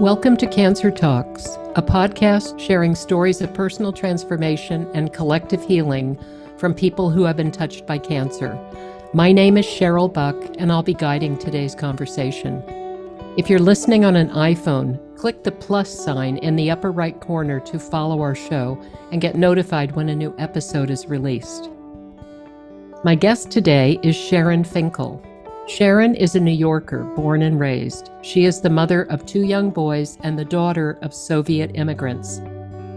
Welcome to Cancer Talks, a podcast sharing stories of personal transformation and collective healing from people who have been touched by cancer. My name is Cheryl Buck, and I'll be guiding today's conversation. If you're listening on an iPhone, click the plus sign in the upper right corner to follow our show and get notified when a new episode is released. My guest today is Sharon Finkel. Sharon is a New Yorker, born and raised. She is the mother of 2 young boys and the daughter of Soviet immigrants.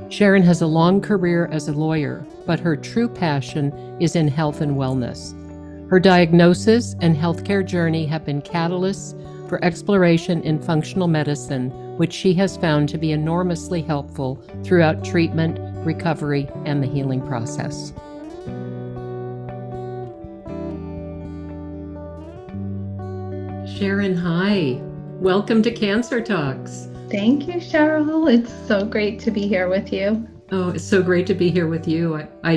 Sharon has a long career as a lawyer, but her true passion is in health and wellness. Her diagnosis and healthcare journey have been catalysts for exploration in functional medicine, which she has found to be enormously helpful throughout treatment, recovery, and the healing process. Sharon, hi. Welcome to Cancer Talks. Thank you, Cheryl. It's so great to be here with you. Oh, it's so great to be here with you. I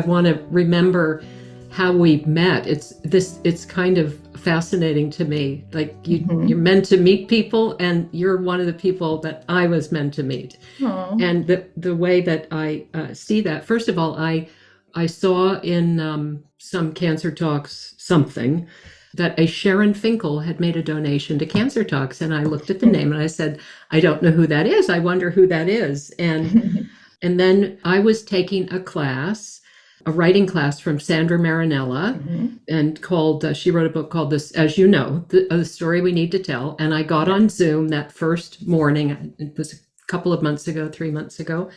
want to remember how we met. It's kind of fascinating to me. Like you're meant to meet people, and you're one of the people that I was meant to meet. Aww. And the way that I see that, first of all, I saw in some Cancer Talks something that a Sharon Finkel had made a donation to Cancer Talks. And I looked at the name and I said, I don't know who that is. I wonder who that is. And then I was taking a class, a writing class from Sandra Marinella, and she wrote a book called This, as you know, the Story We Need to Tell. And I got on Zoom that first morning. It was a couple of months ago, 3 months ago.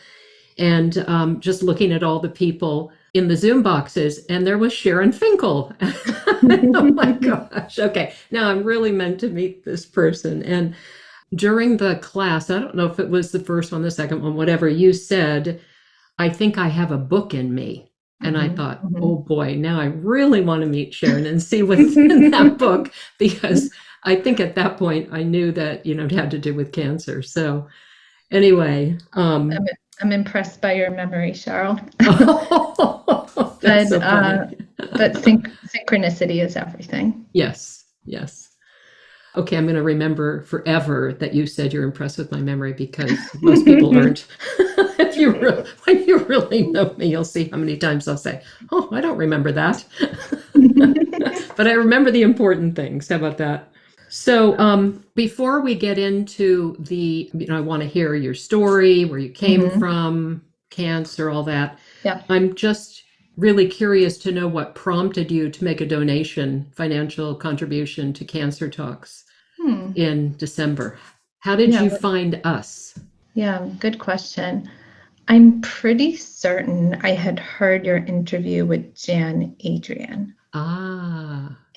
And just looking at all the people in the Zoom boxes, and there was Sharon Finkel. Oh my gosh. Okay. Now I'm really meant to meet this person. And during the class, I don't know if it was the first one, the second one, whatever, you said, I think I have a book in me. And I thought, oh boy, now I really want to meet Sharon and see what's in that book, because I think at that point I knew that, it had to do with cancer. So anyway, I'm impressed by your memory, Cheryl. That's so funny. But synchronicity is everything. Yes. Okay, I'm going to remember forever that you said you're impressed with my memory, because most people aren't. When you really know me, you'll see how many times I'll say, oh, I don't remember that. But I remember the important things. How about that? So before we get into I want to hear your story, where you came from, cancer, all that. Yeah. I'm just really curious to know what prompted you to make a donation, financial contribution to Cancer Talks in December. How did you find us? Yeah, good question. I'm pretty certain I had heard your interview with Jan Adrian.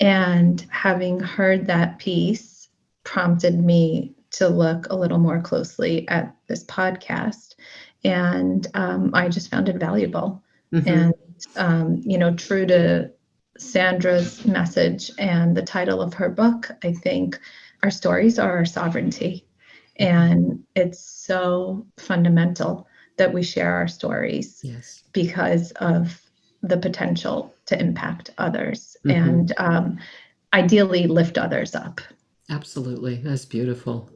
And having heard that piece prompted me to look a little more closely at this podcast. And I just found it valuable. And, true to Sandra's message and the title of her book, I think our stories are our sovereignty. And it's so fundamental that we share our stories, because of the potential to impact others and ideally lift others up. Absolutely. That's beautiful.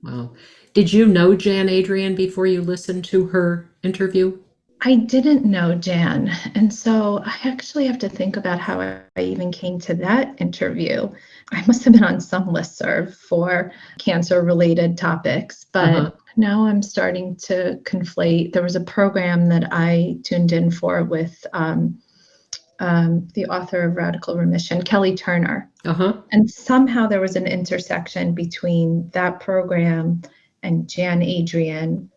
Wow. Did you know Jan Adrian before you listened to her interview? I didn't know Jan. And so I actually have to think about how I even came to that interview. I must have been on some listserv for cancer-related topics, but now I'm starting to conflate. There was a program that I tuned in for with the author of Radical Remission, Kelly Turner. And somehow there was an intersection between that program and Jan Adrian.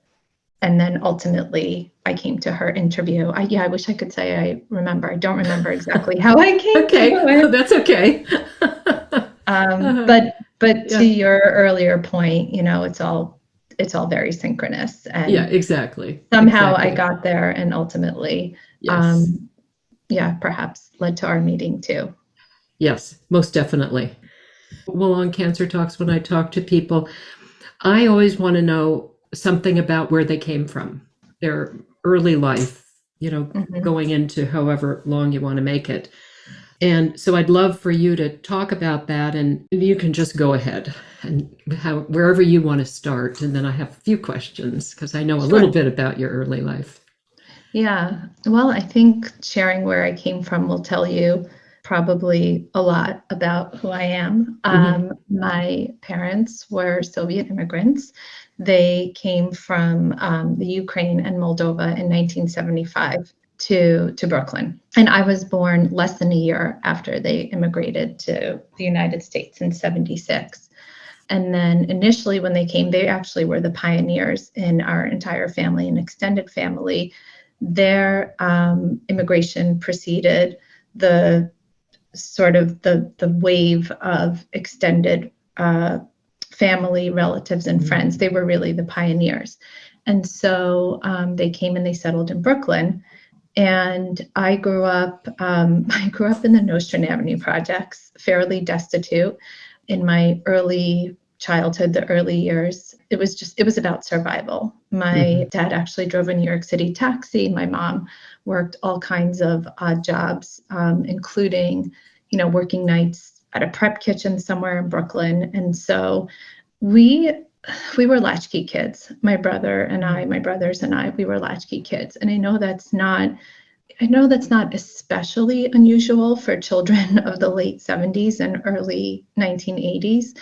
And then ultimately I came to her interview. I wish I could say I remember. I don't remember exactly how I came to it. That's okay. But to your earlier point, it's all very synchronous. And exactly. Somehow I got there, and ultimately, perhaps led to our meeting too. Yes, most definitely. Well, on Cancer Talks, when I talk to people, I always want to know something about where they came from, their early life, going into however long you want to make it. And so I'd love for you to talk about that, and you can just go ahead and wherever you want to start. And then I have a few questions because I know a little bit about your early life. Yeah. Well, I think sharing where I came from will tell you probably a lot about who I am. My parents were Soviet immigrants. They came from the Ukraine and Moldova in 1975 to Brooklyn. And I was born less than a year after they immigrated to the United States in 76. And then initially, when they came, they actually were the pioneers in our entire family and extended family. Their immigration preceded the sort of the wave of extended family, relatives, and friends. They were really the pioneers. And so they came and they settled in Brooklyn. And I grew up in the Nostrand Avenue projects, fairly destitute in my early childhood, the early years. It was about survival. My dad actually drove a New York City taxi. My mom worked all kinds of odd jobs, including, working nights at a prep kitchen somewhere in Brooklyn. And so we were latchkey kids. My brothers and I, we were latchkey kids. And I know that's not especially unusual for children of the late 70s and early 1980s,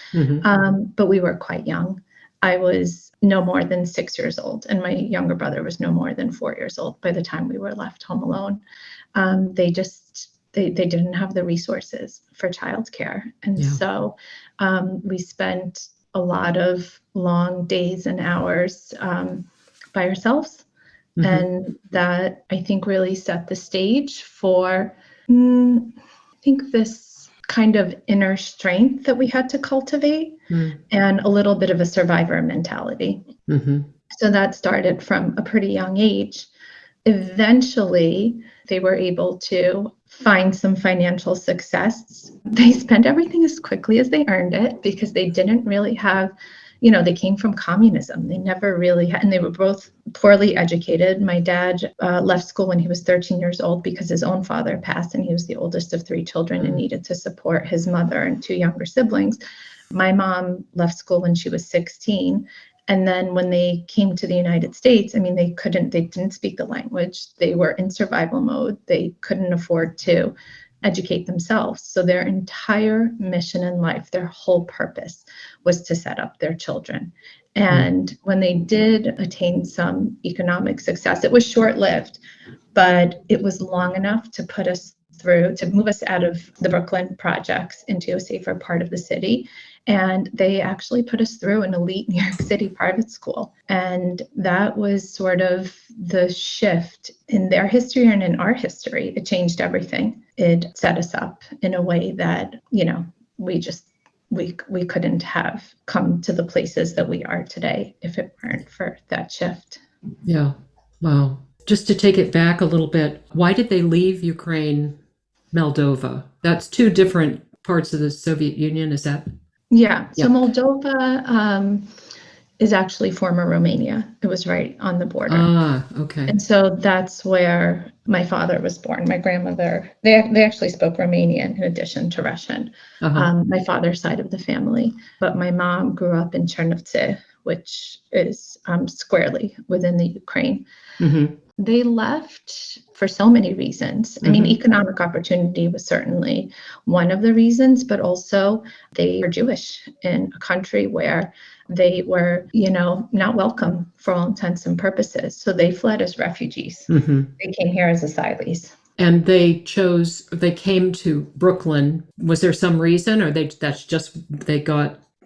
but we were quite young. I was no more than 6 years old, and my younger brother was no more than 4 years old by the time we were left home alone. They didn't have the resources for childcare. And so we spent a lot of long days and hours by ourselves. And that, I think, really set the stage for, I think, this kind of inner strength that we had to cultivate and a little bit of a survivor mentality. So that started from a pretty young age. Eventually, they were able to find some financial success. They spent everything as quickly as they earned it because they didn't really have, they came from communism. They never really had, and they were both poorly educated. My dad left school when he was 13 years old because his own father passed, and he was the oldest of 3 children and needed to support his mother and 2 younger siblings. My mom left school when she was 16. And then when they came to the United States, they didn't speak the language. They were in survival mode. They couldn't afford to educate themselves. So their entire mission in life, their whole purpose was to set up their children. And when they did attain some economic success, it was short-lived, but it was long enough to put us through, to move us out of the Brooklyn projects into a safer part of the city. And they actually put us through an elite New York City private school. And that was sort of the shift in their history and in our history. It changed everything. It set us up in a way that, we couldn't have come to the places that we are today if it weren't for that shift. Yeah. Wow. Just to take it back a little bit, why did they leave Ukraine, Moldova? That's 2 different parts of the Soviet Union, is that? Yeah. So Moldova is actually former Romania. It was right on the border. Ah, okay. And so that's where my father was born. My grandmother, they actually spoke Romanian in addition to Russian, my father's side of the family. But my mom grew up in Chernovtsi, which is squarely within the Ukraine. They left for so many reasons. Economic opportunity was certainly one of the reasons, but also they are Jewish in a country where they were, not welcome for all intents and purposes. So they fled as refugees. They came here as asylees. And they came to Brooklyn. Was there some reason, or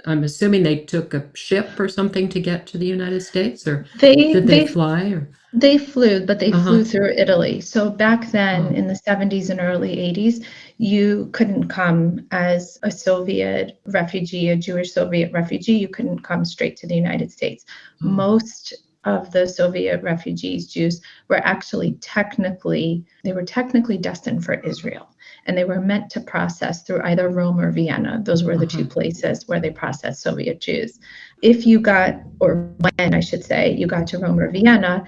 I'm assuming they took a ship or something to get to the United States, or did they fly? Or? They flew, but they flew through Italy. So back then in the 70s and early 80s, you couldn't come as a Soviet refugee, a Jewish Soviet refugee. You couldn't come straight to the United States. Most of the Soviet refugees, Jews, were technically destined for Israel. And they were meant to process through either Rome or Vienna. Those were the 2 places where they processed Soviet Jews. If you got, or when I should say, you got to Rome or Vienna,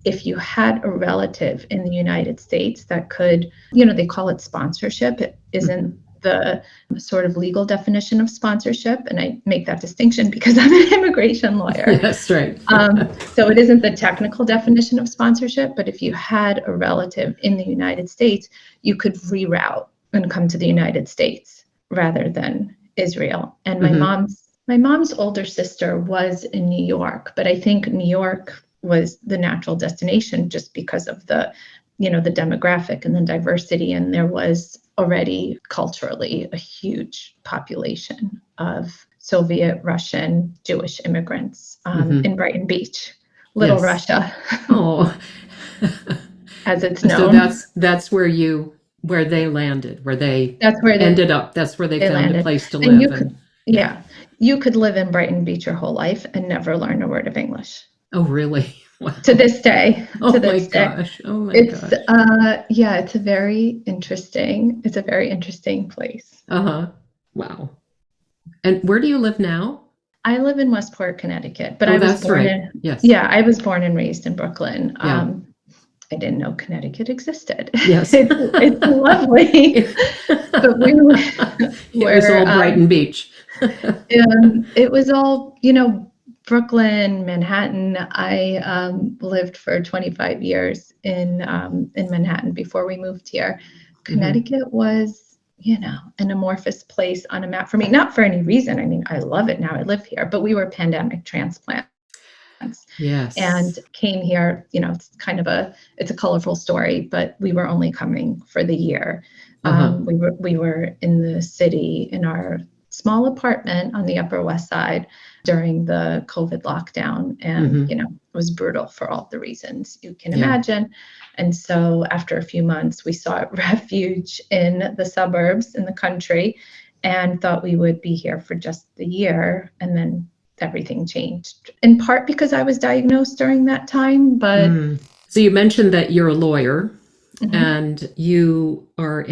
if you had a relative in the United States that could, they call it sponsorship. It isn't the sort of legal definition of sponsorship. And I make that distinction because I'm an immigration lawyer. That's right. So it isn't the technical definition of sponsorship, but if you had a relative in the United States, you could reroute and come to the United States rather than Israel. And my mom's older sister was in New York, but I think New York was the natural destination just because of the demographic and the diversity. And there was already culturally a huge population of Soviet, Russian, Jewish immigrants in Brighton Beach, Little Russia. Oh, as it's known. So that's where they landed, where they ended up. That's where they found landed. A place to live. You could live in Brighton Beach your whole life and never learn a word of English. Oh, really? Wow. To this day. Oh my gosh. It's a very interesting place. Wow. And where do you live now? I live in Westport, Connecticut, but I was born I was born and raised in Brooklyn. I didn't know Connecticut existed. Yes. It's lovely. But it was all Brighton Beach. It was all, Brooklyn, Manhattan. I lived for 25 years in Manhattan before we moved here. Connecticut was, an amorphous place on a map for me, not for any reason. I mean, I love it now. I live here, but we were pandemic transplants. Yes. And came here, it's a colorful story, but we were only coming for the year. We were in the city in our small apartment on the Upper West Side during the COVID lockdown. And, it was brutal for all the reasons you can imagine. And so after a few months, we sought refuge in the suburbs in the country and thought we would be here for just the year. And then everything changed, in part because I was diagnosed during that time. But So you mentioned that you're a lawyer and you are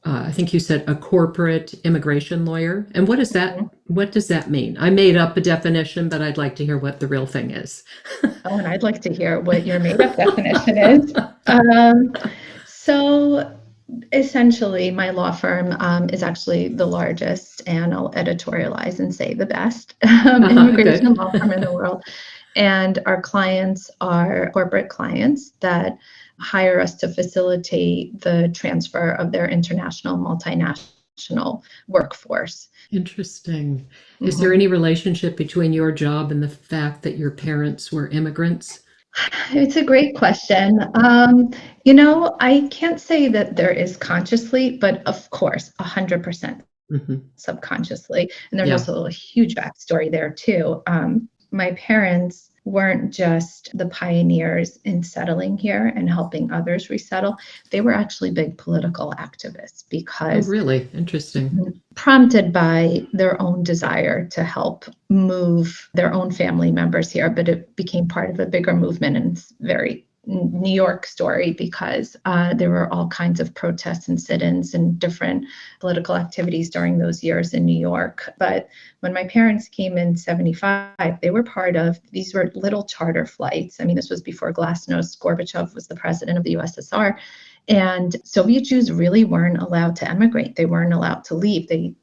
I think you said a corporate immigration lawyer. And what is that? What does that mean? I made up a definition, but I'd like to hear what the real thing is. Oh, and I'd like to hear what your made up definition is. So essentially, my law firm is actually the largest, and I'll editorialize and say the best immigration law firm in the world. And our clients are corporate clients that hire us to facilitate the transfer of their international, multinational workforce. Interesting. Is there any relationship between your job and the fact that your parents were immigrants? It's a great question. I can't say that there is consciously, but of course, 100% subconsciously. And there's also a huge backstory there too. My parents weren't just the pioneers in settling here and helping others resettle. They were actually big political activists because really interesting. Prompted by their own desire to help move their own family members here, but it became part of a bigger movement, and it's very New York story because there were all kinds of protests and sit-ins and different political activities during those years in New York. But when my parents came in 1975, they were part of, these were little charter flights. I mean, this was before Glasnost. Gorbachev was the president of the USSR. And Soviet Jews really weren't allowed to emigrate. They weren't allowed to leave. They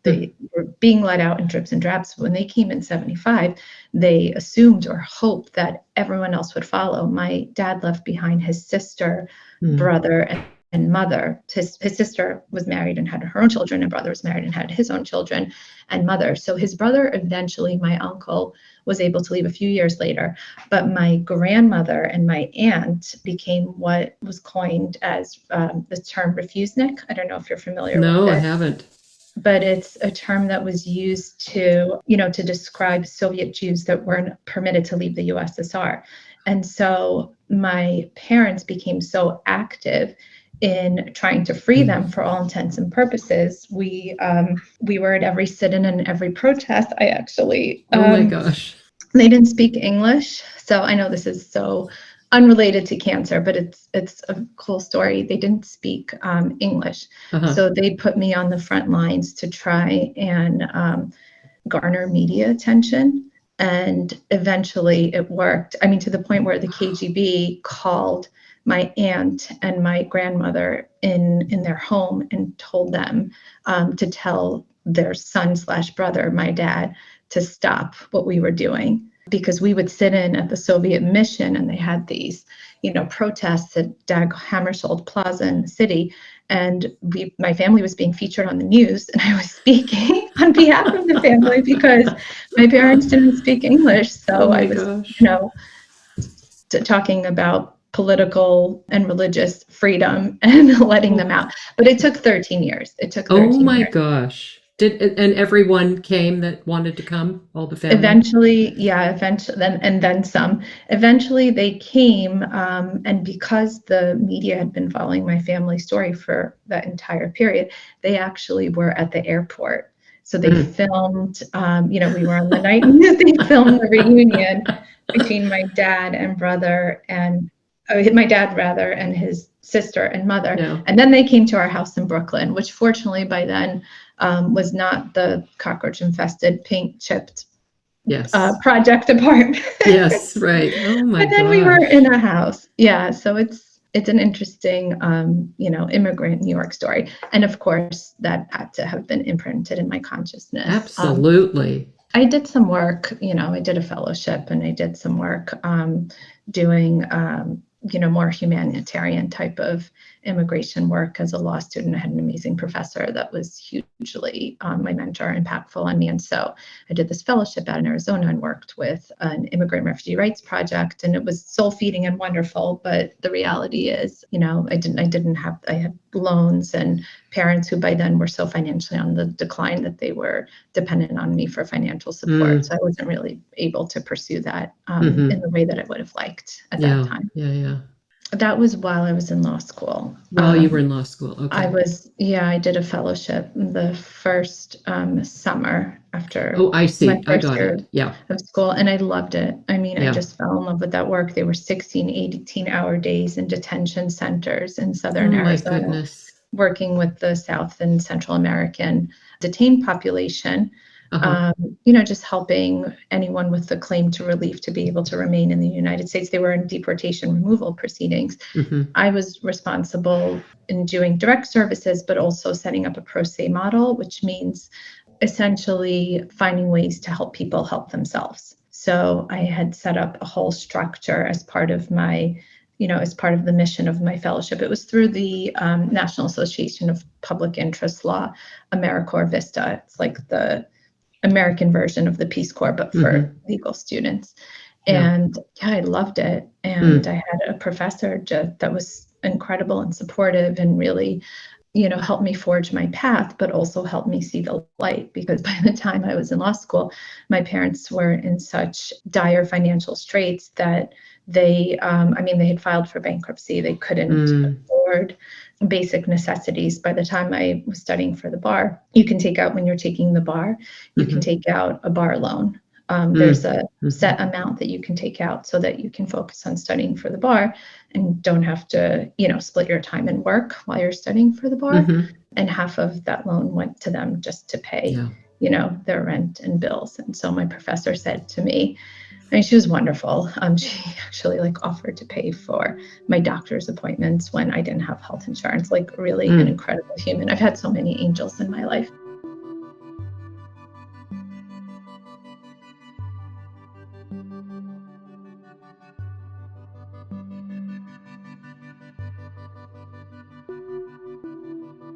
were being let out in drips and drabs. When they came in 1975, they assumed or hoped that everyone else would follow. My dad left behind his sister, brother, and mother. His sister was married and had her own children, and brother was married and had his own children and mother. So his brother, eventually, my uncle, was able to leave a few years later. But my grandmother and my aunt became what was coined as the term refusenik. I don't know if you're familiar with it. No, I haven't. But it's a term that was used to describe Soviet Jews that weren't permitted to leave the USSR. And so my parents became so active in trying to free them for all intents and purposes. We were at every sit-in and every protest. I actually oh my gosh. They didn't speak English. So I know this is so unrelated to cancer, but it's a cool story. They didn't speak English. So they put me on the front lines to try and garner media attention. And eventually it worked. I mean, to the point where the KGB called my aunt and my grandmother in their home and told them to tell their son/brother, my dad, to stop what we were doing, because we would sit in at the Soviet mission and they had these, protests at Dag Hammarskjöld Plaza in the city. And my family was being featured on the news, and I was speaking on behalf of the family because my parents didn't speak English. So I was, gosh. talking about political and religious freedom and letting them out. But it took 13 years. It took 13 Oh my years. gosh. And everyone came that wanted to come? All the family? Eventually, then some. Eventually, they came, and because the media had been following my family story for that entire period, they actually were at the airport. So they filmed. We were on the night news. They filmed the reunion between my dad and brother, and my dad rather, and his sister and mother. Yeah. And then they came to our house in Brooklyn, which fortunately by then was not the cockroach infested, paint chipped Yes. project apartment. Yes, right. Oh my But then gosh. we were in a house. Yeah, so it's an interesting, immigrant New York story. And of course, that had to have been imprinted in my consciousness. Absolutely. I did some work, I did a fellowship, and I did some work doing, more humanitarian type of immigration work as a law student. I had an amazing professor that was hugely my mentor, impactful on me. And so I did this fellowship out in Arizona and worked with an immigrant refugee rights project, and it was soul feeding and wonderful. But the reality is, I had loans and parents who by then were so financially on the decline that they were dependent on me for financial support. So I wasn't really able to pursue that in the way that I would have liked at that time. Yeah. That was while I was in law school. While you were in law school, okay. I did a fellowship the first summer after I see. my I first got year it. Yeah. of school, and I loved it. I mean, Yeah. I just fell in love with that work. They were 16, 18-hour days in detention centers in southern Arizona, Goodness. working with the South and Central American detained population. Just helping anyone with the claim to relief to be able to remain in the United States. They were in deportation removal proceedings. I was responsible in doing direct services, but also setting up a pro se model, which means essentially finding ways to help people help themselves. So I had set up a whole structure as part of my as part of the mission of my fellowship. It was through the National Association of Public Interest Law, AmeriCorps Vista. It's like the American version of the Peace Corps, but for legal students. And I loved it. And I had a professor that was incredible and supportive and really, helped me forge my path, but also helped me see the light. Because by the time I was in law school, my parents were in such dire financial straits that they had filed for bankruptcy. They couldn't afford basic necessities. By the time I was studying for the bar, you can take out, when you're taking the bar, you can take out a bar loan. There's a set amount that you can take out so that you can focus on studying for the bar and don't have to, split your time and work while you're studying for the bar. And half of that loan went to them just to pay, their rent and bills. And so my professor said to me, and she was wonderful. She actually offered to pay for my doctor's appointments when I didn't have health insurance. Really an incredible human. I've had so many angels in my life.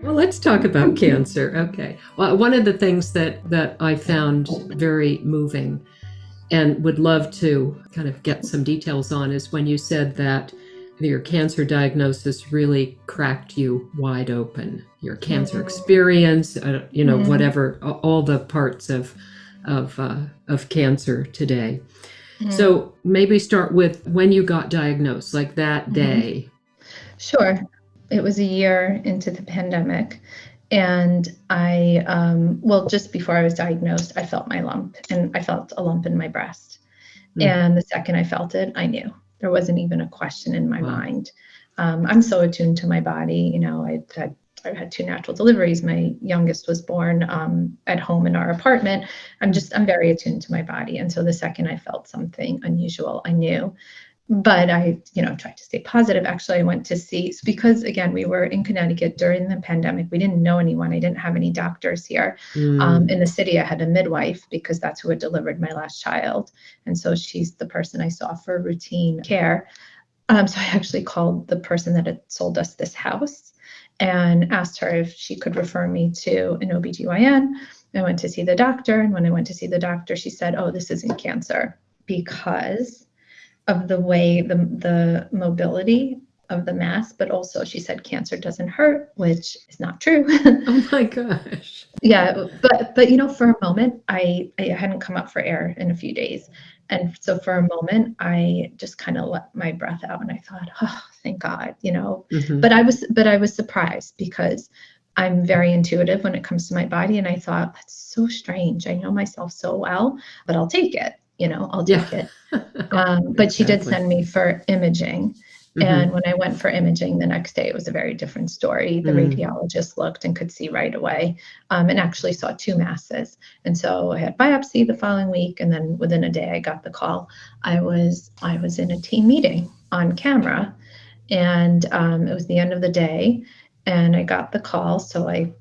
Well, let's talk about cancer. Okay. Well, one of the things that I found very moving and would love to kind of get some details on is when you said that your cancer diagnosis really cracked you wide open. Your cancer experience, whatever, all the parts of cancer today. So maybe start with when you got diagnosed, like that day. Sure. It was a year into the pandemic. And just before I was diagnosed, I felt my lump, and I felt a lump in my breast. And the second I felt it, I knew. There wasn't even a question in my mind. I'm so attuned to my body. I've had I had 2 natural deliveries. My youngest was born at home in our apartment. I'm very attuned to my body. And so the second I felt something unusual, I knew. But I, tried to stay positive. Actually, I went to see, because again, we were in Connecticut during the pandemic. We didn't know anyone. I didn't have any doctors here. In the city, I had a midwife because that's who had delivered my last child. And so she's the person I saw for routine care. So I actually called the person that had sold us this house and asked her if she could refer me to an OBGYN. I went to see the doctor. And when I went to see the doctor, she said, "Oh, this isn't cancer," because of the way the mobility of the mass, but also she said cancer doesn't hurt, which is not true. Oh my gosh. Yeah, but for a moment, I hadn't come up for air in a few days. And so for a moment, I just kind of let my breath out and I thought, oh, thank God, But I was surprised because I'm very intuitive when it comes to my body. And I thought, that's so strange. I know myself so well, but I'll take it, I'll take it. But she did send me for imaging. And when I went for imaging the next day, it was a very different story. The radiologist looked and could see right away, and actually saw 2 masses. And so I had biopsy the following week, and then within a day I got the call. I was in a team meeting on camera, and it was the end of the day. And I got the call. So I,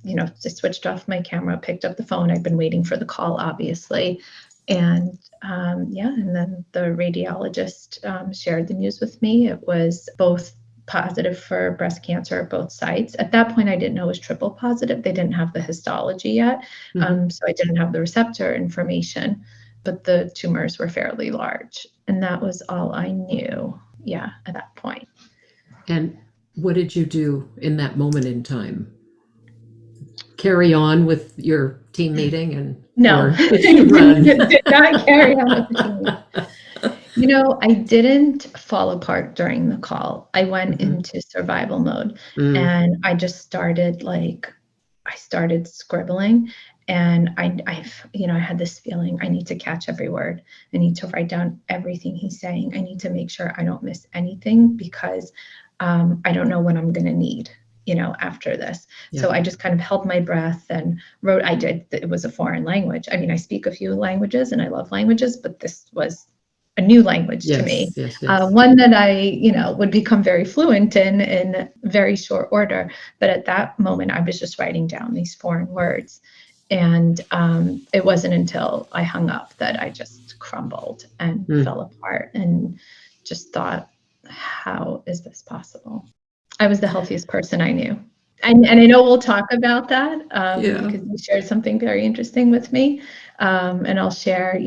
just switched off my camera, picked up the phone. I'd been waiting for the call, obviously. And and then the radiologist shared the news with me. It was both positive for breast cancer at both sites. At that point, I didn't know it was triple positive. They didn't have the histology yet. So I didn't have the receptor information, but the tumors were fairly large. And that was all I knew, at that point. And what did you do in that moment in time? Carry on with your team meeting no, or did you run? Did not carry on with the team. I didn't fall apart during the call. I went into survival mode and I just started I started scribbling, and I had this feeling I need to catch every word. I need to write down everything he's saying. I need to make sure I don't miss anything because I don't know what I'm going to need, after this. Yeah. So I just kind of held my breath and wrote. It was a foreign language. I mean, I speak a few languages and I love languages, but this was a new language to me. Yes. One that I, would become very fluent in very short order. But at that moment, I was just writing down these foreign words. And it wasn't until I hung up that I just crumbled and fell apart and just thought, how is this possible? I was the healthiest person I knew. And I know we'll talk about that because you shared something very interesting with me. And I'll share,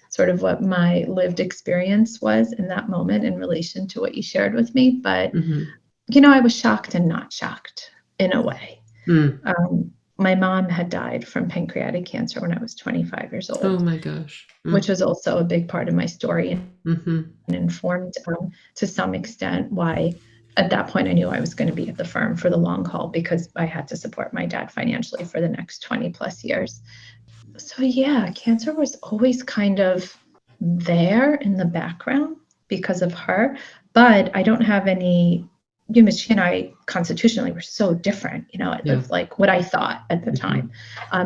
sort of what my lived experience was in that moment in relation to what you shared with me. But, I was shocked and not shocked in a way. My mom had died from pancreatic cancer when I was 25 years old. Oh my gosh. Which was also a big part of my story and informed to some extent why at that point I knew I was going to be at the firm for the long haul because I had to support my dad financially for the next 20 plus years. So cancer was always kind of there in the background because of her, but I don't have any, she and I constitutionally were so different, of like what I thought at the time.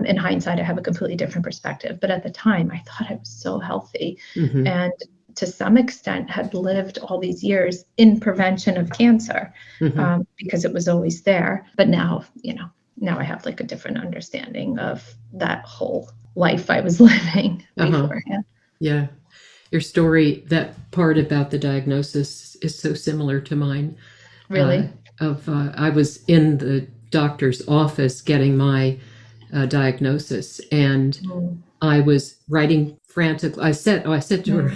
In hindsight, I have a completely different perspective, but at the time I thought I was so healthy and to some extent had lived all these years in prevention of cancer because it was always there. But now, now I have like a different understanding of that whole life I was living beforehand. Yeah. Your story, that part about the diagnosis is so similar to mine. Really? I was in the doctor's office getting my diagnosis, and I was writing frantically. I said to her,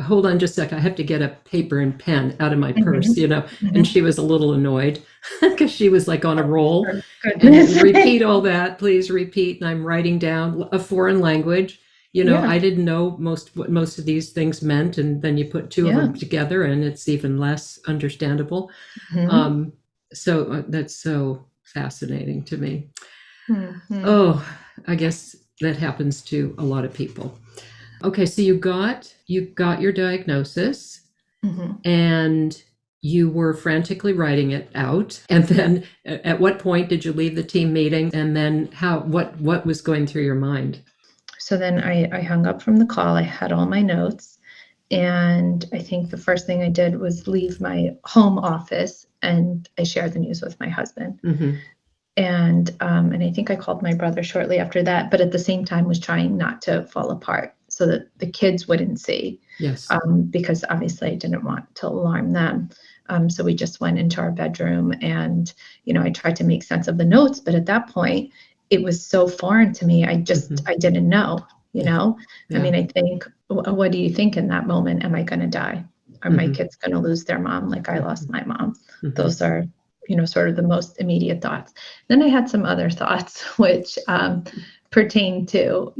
hold on just a sec. I have to get a paper and pen out of my purse, and she was a little annoyed because she was like on a roll. And repeat all that, please repeat. And I'm writing down a foreign language. I didn't know what most of these things meant. And then you put 2 of them together and it's even less understandable. So that's so fascinating to me. Oh, I guess that happens to a lot of people. Okay, so you got your diagnosis and you were frantically writing it out. And then at what point did you leave the team meeting? And then what was going through your mind? So then I hung up from the call. I had all my notes. And I think the first thing I did was leave my home office, and I shared the news with my husband. Mm-hmm. And I think I called my brother shortly after that, but at the same time was trying not to fall apart so that the kids wouldn't see. Yes. Because obviously I didn't want to alarm them. So we just went into our bedroom, and, I tried to make sense of the notes, but at that point it was so foreign to me. I didn't know, Yeah. I mean, I think, what do you think in that moment? Am I going to die? Are my kids going to lose their mom like I lost my mom? Those are, sort of the most immediate thoughts. Then I had some other thoughts, which pertain to,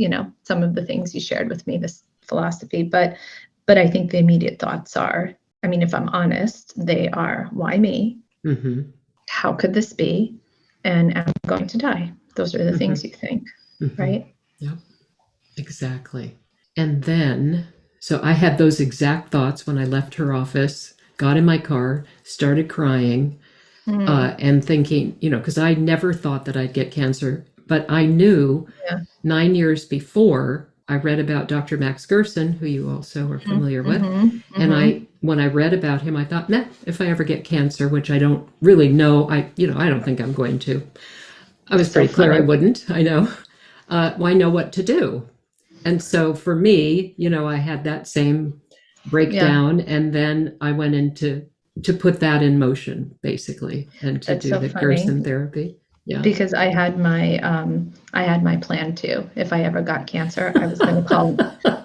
some of the things you shared with me, this philosophy. But I think the immediate thoughts are, I mean, if I'm honest, they are, why me? How could this be? And am I going to die? Those are the things you think, right? Yep, exactly. And then, so I had those exact thoughts when I left her office, got in my car, started crying, and thinking, because I never thought that I'd get cancer, but I knew 9 years before I read about Dr. Max Gerson, who you also are familiar with. And when I read about him, I thought, nah, if I ever get cancer, which I don't really know, I don't think I'm going to. I was pretty clear I wouldn't, I know. Well, I know what to do. And so for me, I had that same breakdown, and then I went into to put that in motion, basically, and to do the Gerson therapy. Yeah. Because I had my plan too. If I ever got cancer, I was going to call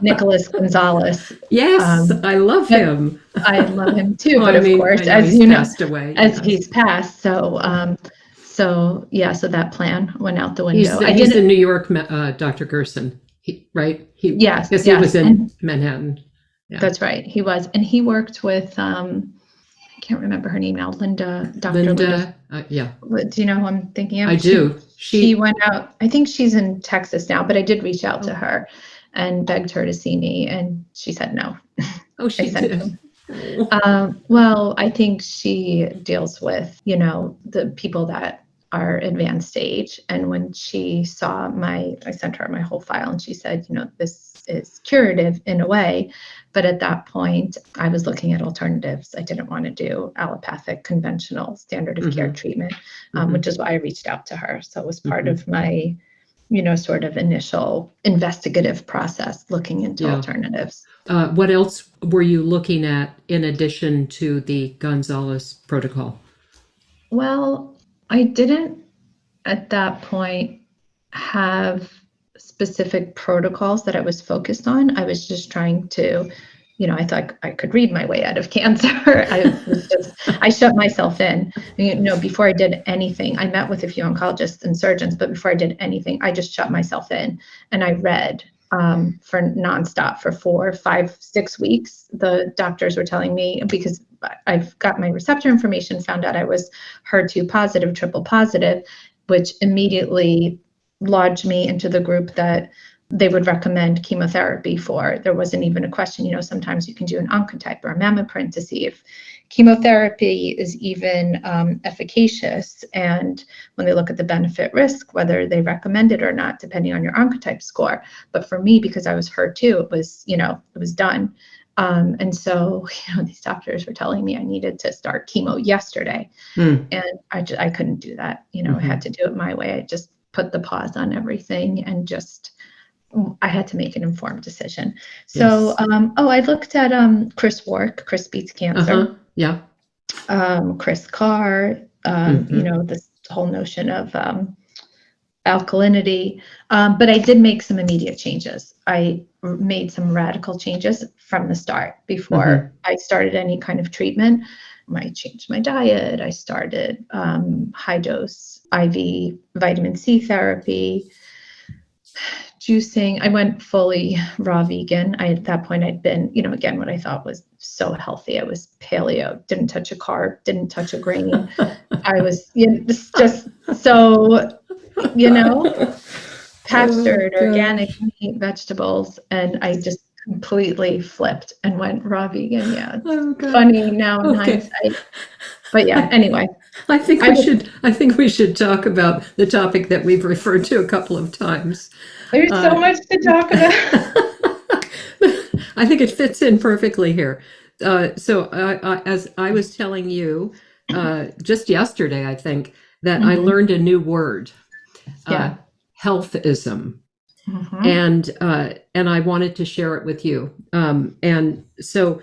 Nicholas Gonzalez. Yes, I love him. I love him too, Oh, but I mean, course, I know as he's passed away. he's passed, so that plan went out the He's window. he's the New York Dr. Gerson, right? Yes, because he was in Manhattan. Yeah. That's right, he was, and he worked with I can't remember her name now, Dr. Linda, yeah. Do you know who I'm thinking of? I do. She went out, I think she's in Texas now, but I did reach out to her and begged her to see me, and she said no. Oh, she did. Well, I think she deals with, the people that are advanced stage. And when she saw I sent her my whole file, and she said, this is curative in a way. But at that point, I was looking at alternatives. I didn't want to do allopathic, conventional, standard of care treatment, which is why I reached out to her. So it was part of my, sort of initial investigative process, looking into alternatives. What else were you looking at in addition to the Gonzalez protocol? Well, I didn't at that point have specific protocols that I was focused on. I was just trying to, I thought I could read my way out of cancer. I shut myself in. Before I did anything, I met with a few oncologists and surgeons, but before I did anything, I just shut myself in, and I read for nonstop for 4, 5, 6 weeks. The doctors were telling me, because I've got my receptor information, found out I was HER2 positive, triple positive, which immediately lodged me into the group that they would recommend chemotherapy for. There wasn't even a question. Sometimes you can do an oncotype or a mammoprint to see if chemotherapy is even efficacious. And when they look at the benefit risk, whether they recommend it or not, depending on your oncotype score. But for me, because I was HER2, it was done. And so, these doctors were telling me I needed to start chemo yesterday. And I couldn't do that. I had to do it my way. I just put the pause on everything, and I had to make an informed decision. So, I looked at Chris Wark, Chris Beats Cancer. Yeah. Chris Carr, this whole notion of alkalinity. But I did make some immediate changes. I made some radical changes from the start before I started any kind of treatment. I changed my diet. I started high dose IV vitamin C therapy, juicing. I went fully raw vegan. At that point, I'd been, again, what I thought was so healthy. I was paleo, didn't touch a carb, didn't touch a grain. I was just so, pastured, organic meat, vegetables, and I just completely flipped and went raw vegan. Yeah, it's Oh, God. funny now in Okay. hindsight. But yeah, anyway. I think we should talk about the topic that we've referred to a couple of times. There's so much to talk about. I think it fits in perfectly here. As I was telling you just yesterday, I think that I learned a new word, Yeah. healthism, Mm-hmm. and I wanted to share it with you. And so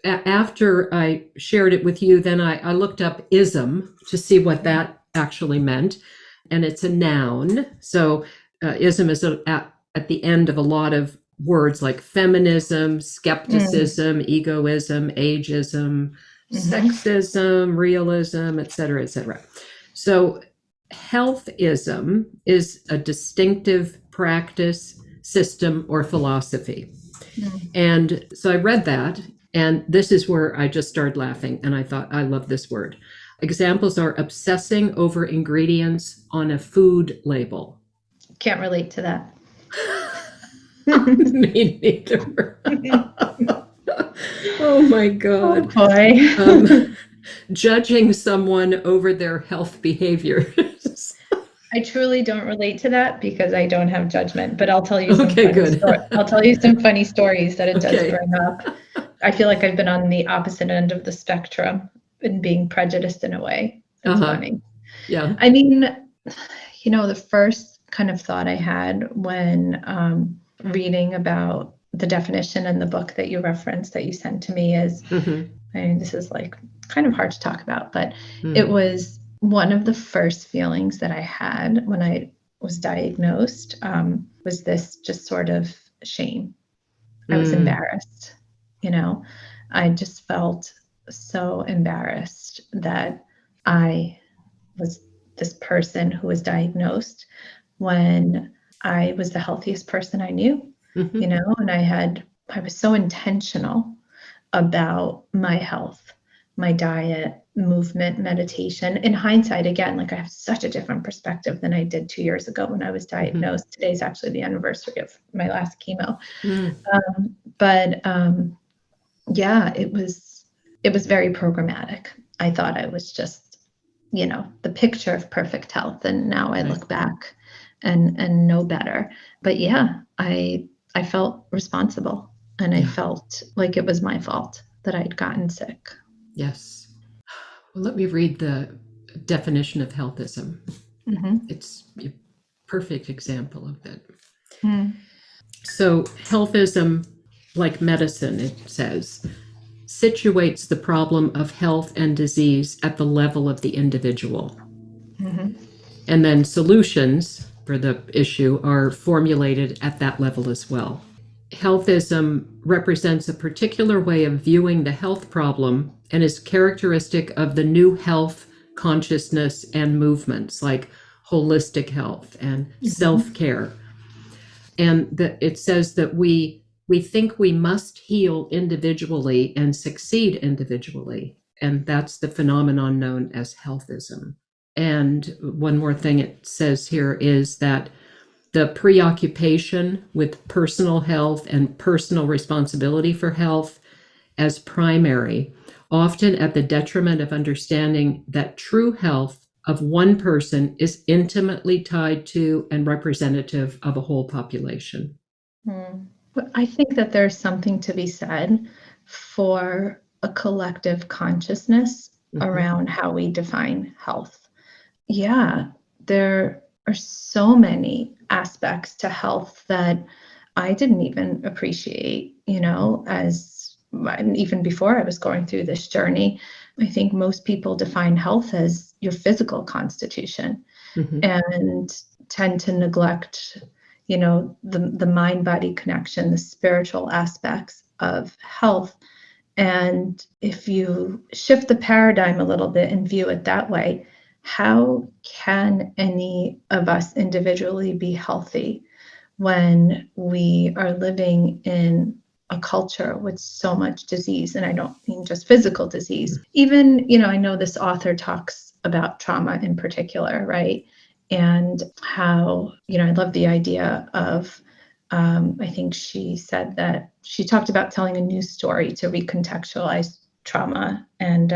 after I shared it with you, then I looked up ism to see what that actually meant, and it's a noun. So ism is at the end of a lot of words like feminism, skepticism, egoism, ageism, Mm-hmm. sexism, realism, etc., etc. So healthism is a distinctive practice, system, or philosophy. And so I read that, and this is where I just started laughing, and I thought, I love this word. Examples are obsessing over ingredients on a food label. Can't relate to that. Me neither. Oh my Oh God. boy. Judging someone over their health behaviors. I truly don't relate to that because I don't have judgment, but I'll tell you some Okay, funny good. I'll tell you some funny stories that it does Okay. bring up. I feel like I've been on the opposite end of the spectrum and being prejudiced in a way. It's funny. Yeah. I mean, the first kind of thought I had when reading about the definition in the book that you referenced that you sent to me is, I mean, this is like kind of hard to talk about, but it was one of the first feelings that I had when I was diagnosed was this just sort of shame. I was embarrassed. I just felt so embarrassed that I was this person who was diagnosed when I was the healthiest person I knew, and I was so intentional about my health, my diet, movement, meditation. In hindsight, again, like I have such a different perspective than I did 2 years ago when I was diagnosed. Today's actually the anniversary of my last chemo. But yeah, it was very programmatic. I thought I was just, the picture of perfect health. And now I look back and know better. But yeah, I felt responsible and I felt like it was my fault that I'd gotten sick. Yes. Well, let me read the definition of healthism. It's a perfect example of that. So, healthism, like medicine, it says, situates the problem of health and disease at the level of the individual. And then solutions for the issue are formulated at that level as well. Healthism represents a particular way of viewing the health problem and is characteristic of the new health consciousness and movements like holistic health and self-care. And that it says that we think we must heal individually and succeed individually, and that's the phenomenon known as healthism. And one more thing it says here is that the preoccupation with personal health and personal responsibility for health as primary, often at the detriment of understanding that true health of one person is intimately tied to and representative of a whole population. But I think that there's something to be said for a collective consciousness around how we define health. Yeah, there are so many aspects to health that I didn't even appreciate, and even before I was going through this journey. I think most people define health as your physical constitution and tend to neglect, the mind body connection, the spiritual aspects of health. And if you shift the paradigm a little bit and view it that way, how can any of us individually be healthy when we are living in a culture with so much disease? And I don't mean just physical disease. Even, I know this author talks about trauma in particular, right? And how, I love the idea of I think she said that she talked about telling a new story to recontextualize trauma. And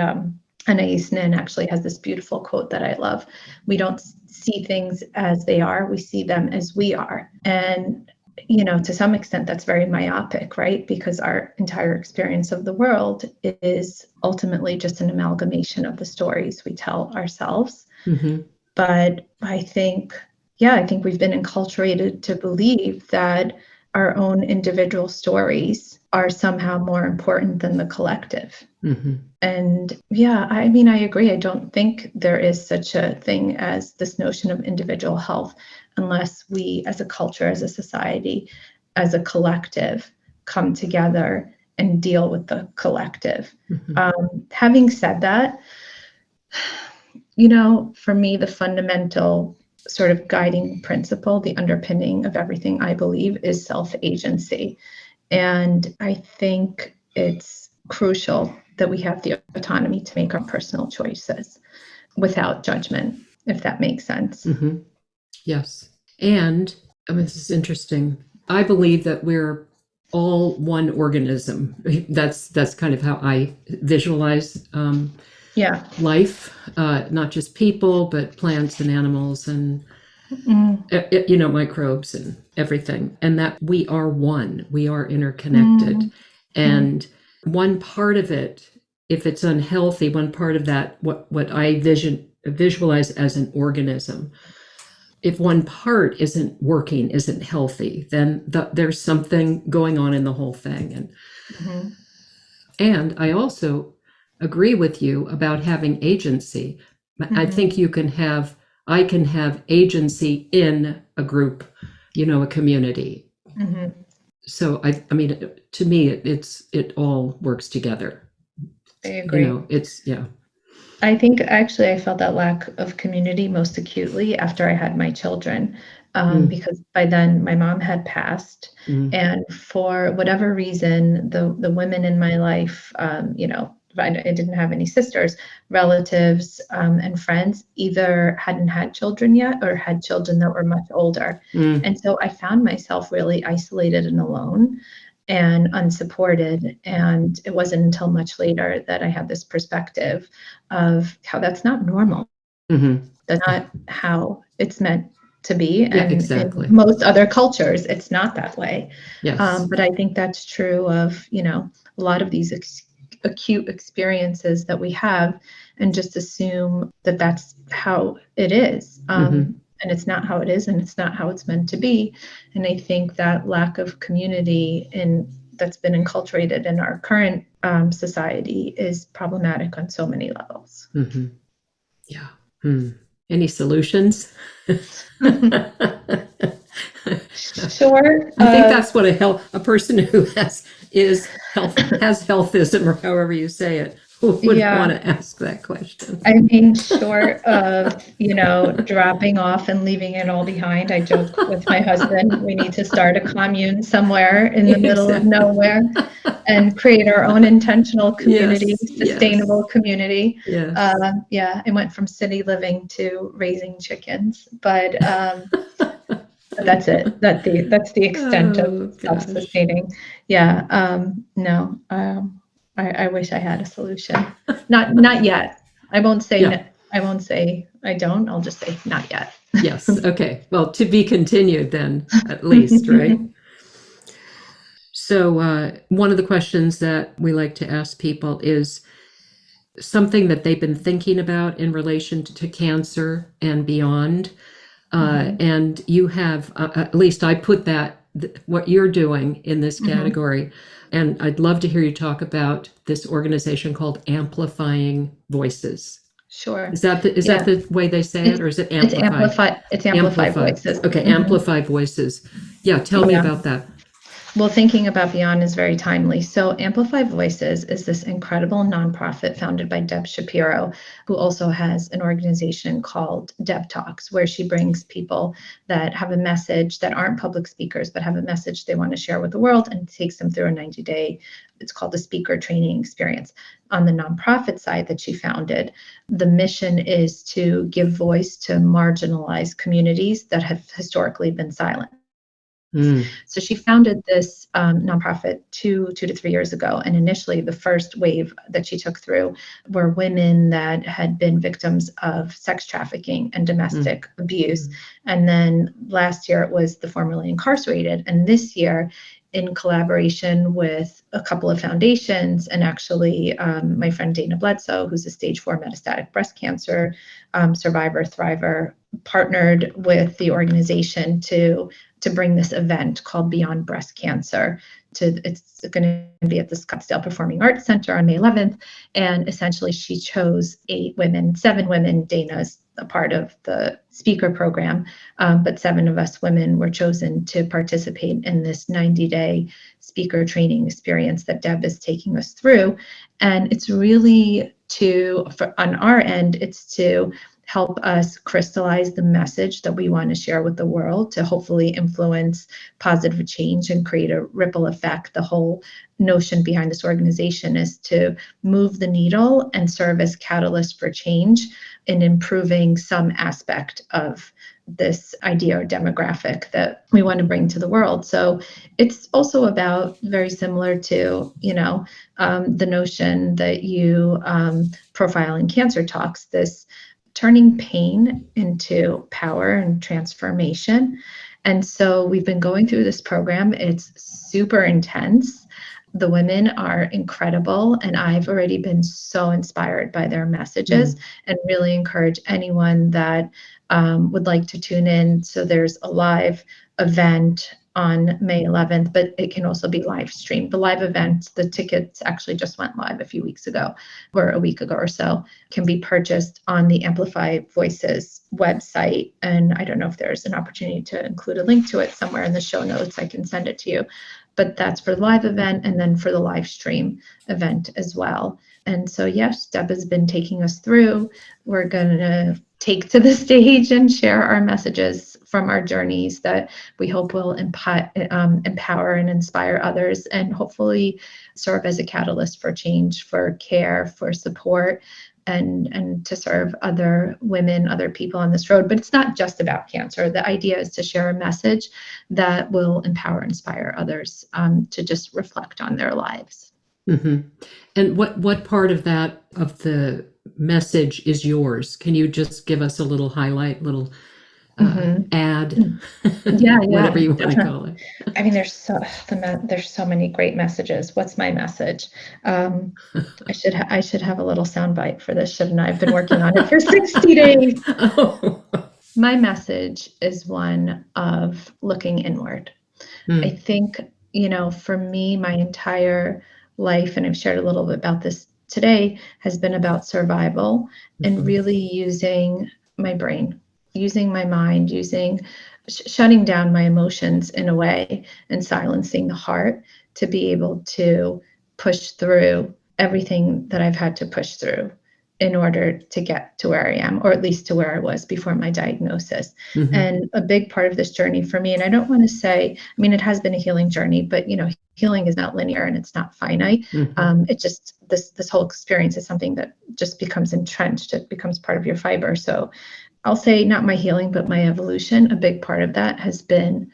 Anais Nin actually has this beautiful quote that I love. We don't see things as they are, we see them as we are. And to some extent, that's very myopic, right? Because our entire experience of the world is ultimately just an amalgamation of the stories we tell ourselves. Mm-hmm. But I think we've been enculturated to believe that our own individual stories are somehow more important than the collective. Mm-hmm. And I mean, I agree. I don't think there is such a thing as this notion of individual health unless we as a culture, as a society, as a collective come together and deal with the collective. Mm-hmm. Having said that, for me, the fundamental sort of guiding principle, the underpinning of everything I believe is self-agency. And I think it's crucial that we have the autonomy to make our personal choices without judgment, if that makes sense. Mm-hmm. Yes. And I mean, this is interesting. I believe that we're all one organism. That's kind of how I visualize life, not just people, but plants and animals and microbes and everything. And that we are one. We are interconnected. And one part of it, if it's unhealthy, one part of that, what I visualize as an organism, if one part isn't working, isn't healthy, then there's something going on in the whole thing. And I also agree with you about having agency. I think I can have agency in a group, a community. So I mean, to me, it all works together. I agree. Yeah. I think actually I felt that lack of community most acutely after I had my children, because by then my mom had passed, and for whatever reason, the women in my life, I didn't have any sisters, relatives, and friends either hadn't had children yet or had children that were much older, and so I found myself really isolated and alone and unsupported. And it wasn't until much later that I had this perspective of how that's not normal. That's not how it's meant to be. And exactly. in most other cultures, it's not that way. Yes. But I think that's true of, a lot of these acute experiences that we have and just assume that that's how it is. And it's not how it is, and it's not how it's meant to be. And I think that lack of community that's been enculturated in our current society is problematic on so many levels. Yeah. Any solutions? Sure. I think that's what a person who has healthism, or however you say it, would want to ask that question. I mean, short of, dropping off and leaving it all behind, I joke with my husband, we need to start a commune somewhere in the middle of nowhere and create our own intentional community, sustainable community. I went from city living to raising chickens, but that's it. That's the extent of self-sustaining. No. I wish I had a solution. Not yet. I won't say I don't. I'll just say not yet. Yes. Okay. Well, to be continued then, at least, right? So one of the questions that we like to ask people is something that they've been thinking about in relation to cancer and beyond. And you have, at least I put what you're doing in this category. And I'd love to hear you talk about this organization called Amplifying Voices. Sure. Is that the way they say it, or is it Amplify? It's Amplify Voices. Okay, Amplify Voices. Yeah, tell me about that. Well, thinking about beyond is very timely. So Amplify Voices is this incredible nonprofit founded by Deb Shapiro, who also has an organization called Deb Talks, where she brings people that have a message, that aren't public speakers, but have a message they want to share with the world, and takes them through a 90-day, it's called the speaker training experience. On the nonprofit side that she founded, the mission is to give voice to marginalized communities that have historically been silent. So she founded this nonprofit two to 3 years ago. And initially, the first wave that she took through were women that had been victims of sex trafficking and domestic abuse. And then last year, it was the formerly incarcerated. And this year, in collaboration with a couple of foundations, and actually my friend Dana Bledsoe, who's a stage 4 metastatic breast cancer survivor, thriver, partnered with the organization to bring this event called Beyond Breast Cancer. It's going to be at the Scottsdale Performing Arts Center on May 11th. And essentially, she chose 7 women. Dana's a part of the speaker program, but 7 of us women were chosen to participate in this 90-day speaker training experience that Deb is taking us through. And it's really on our end, it's to help us crystallize the message that we want to share with the world to hopefully influence positive change and create a ripple effect. The whole notion behind this organization is to move the needle and serve as catalyst for change in improving some aspect of this idea or demographic that we want to bring to the world. So it's also about, very similar to, the notion that you profile in Cancer Talks, this turning pain into power and transformation. And so we've been going through this program. It's super intense. The women are incredible, and I've already been so inspired by their messages and really encourage anyone that would like to tune in. So there's a live event on May 11th, but it can also be live streamed. The live event, the tickets actually just went live a few weeks ago, or a week ago or so, can be purchased on the Amplify Voices website. And I don't know if there's an opportunity to include a link to it somewhere in the show notes. I can send it to you. But that's for the live event, and then for the live stream event as well. And so, yes, Deb has been taking us through. We're going to take to the stage and share our messages from our journeys that we hope will empower and inspire others, and hopefully serve as a catalyst for change, for care, for support, and to serve other women, other people on this road. But it's not just about cancer. The idea is to share a message that will empower, inspire others to just reflect on their lives. And what part of the message is yours? Can you just give us a little highlight, little ad, whatever you want to call it? I mean, there's so many great messages. What's my message? I should have a little soundbite for this, shouldn't I? I've been working on it for 60 days. Oh. My message is one of looking inward. I think, for me, my entire life, and I've shared a little bit about this today, has been about survival and really using my brain, using my mind, shutting down my emotions in a way, and silencing the heart to be able to push through everything that I've had to push through in order to get to where I am, or at least to where I was before my diagnosis. And a big part of this journey for me, and I don't want to say, it has been a healing journey, but healing is not linear and it's not finite. It just, this whole experience is something that just becomes entrenched. It becomes part of your fiber. So I'll say not my healing, but my evolution. A big part of that has been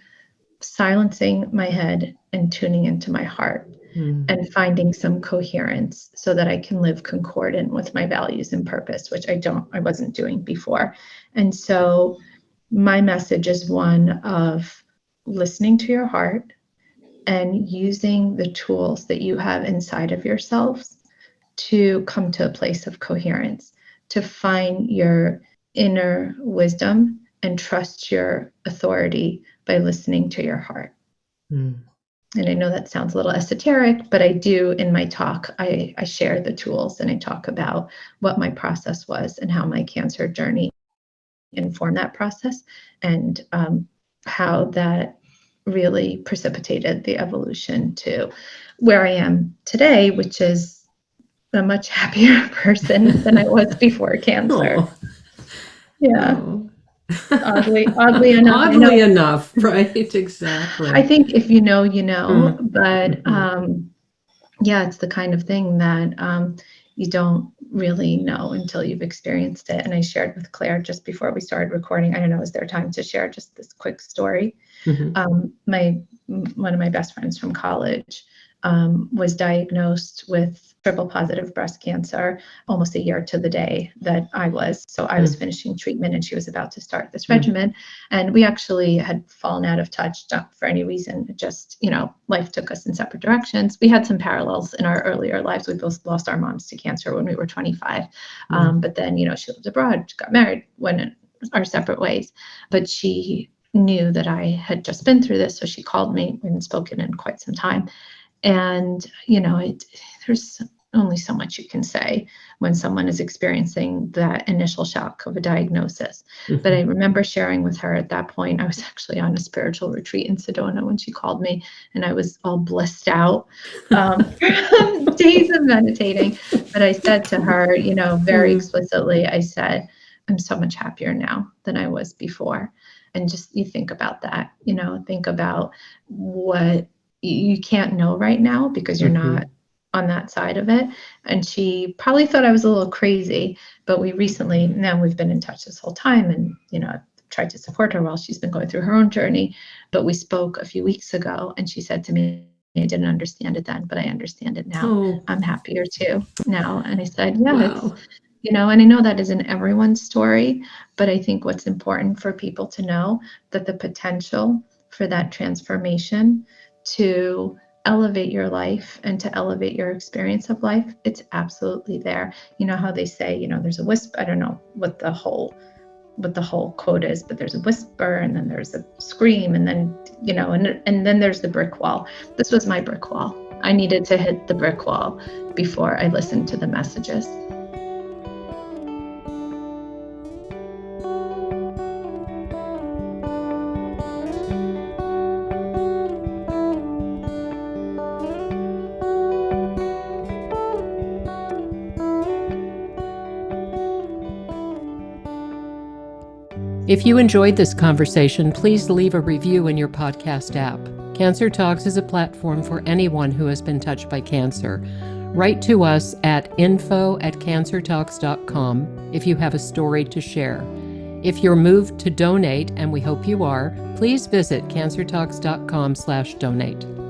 silencing my head and tuning into my heart. And finding some coherence so that I can live concordant with my values and purpose, which I wasn't doing before. And so my message is one of listening to your heart and using the tools that you have inside of yourselves to come to a place of coherence, to find your inner wisdom and trust your authority by listening to your heart. And I know that sounds a little esoteric, but I do, in my talk, I share the tools, and I talk about what my process was and how my cancer journey informed that process, and how that really precipitated the evolution to where I am today, which is a much happier person than I was before cancer. Oh. Yeah. Oh. Oddly enough. Oddly enough, right? Exactly. I think if you know, but yeah, it's the kind of thing that you don't really know until you've experienced it. And I shared with Claire just before we started recording, I don't know, is there time to share just this quick story? One of my best friends from college was diagnosed with triple positive breast cancer almost a year to the day that I was. So I was finishing treatment and she was about to start this regimen. And we actually had fallen out of touch, not for any reason. It just, life took us in separate directions. We had some parallels in our earlier lives. We both lost our moms to cancer when we were 25. But then, she lived abroad, got married, went in our separate ways. But she knew that I had just been through this. So she called me. We hadn't spoken in quite some time. And, there's only so much you can say when someone is experiencing that initial shock of a diagnosis. But I remember sharing with her at that point, I was actually on a spiritual retreat in Sedona when she called me, and I was all blissed out from days of meditating. But I said to her, very explicitly, I said, I'm so much happier now than I was before. And just you think about that, think about what you can't know right now because you're not on that side of it. And she probably thought I was a little crazy, but we've been in touch this whole time and, I've tried to support her while she's been going through her own journey. But we spoke a few weeks ago and she said to me, I didn't understand it then, but I understand it now. Oh. I'm happier too now. And I said, yeah, wow. And I know that isn't everyone's story, but I think what's important for people to know that the potential for that transformation to elevate your life and to elevate your experience of life, it's absolutely there. You know how they say, there's a whisper, I don't know what the whole quote is, but there's a whisper and then there's a scream and then, and then there's the brick wall. This was my brick wall. I needed to hit the brick wall before I listened to the messages. If you enjoyed this conversation, please leave a review in your podcast app. Cancer Talks is a platform for anyone who has been touched by cancer. Write to us at info@cancertalks.com if you have a story to share. If you're moved to donate, and we hope you are, please visit cancertalks.com/donate.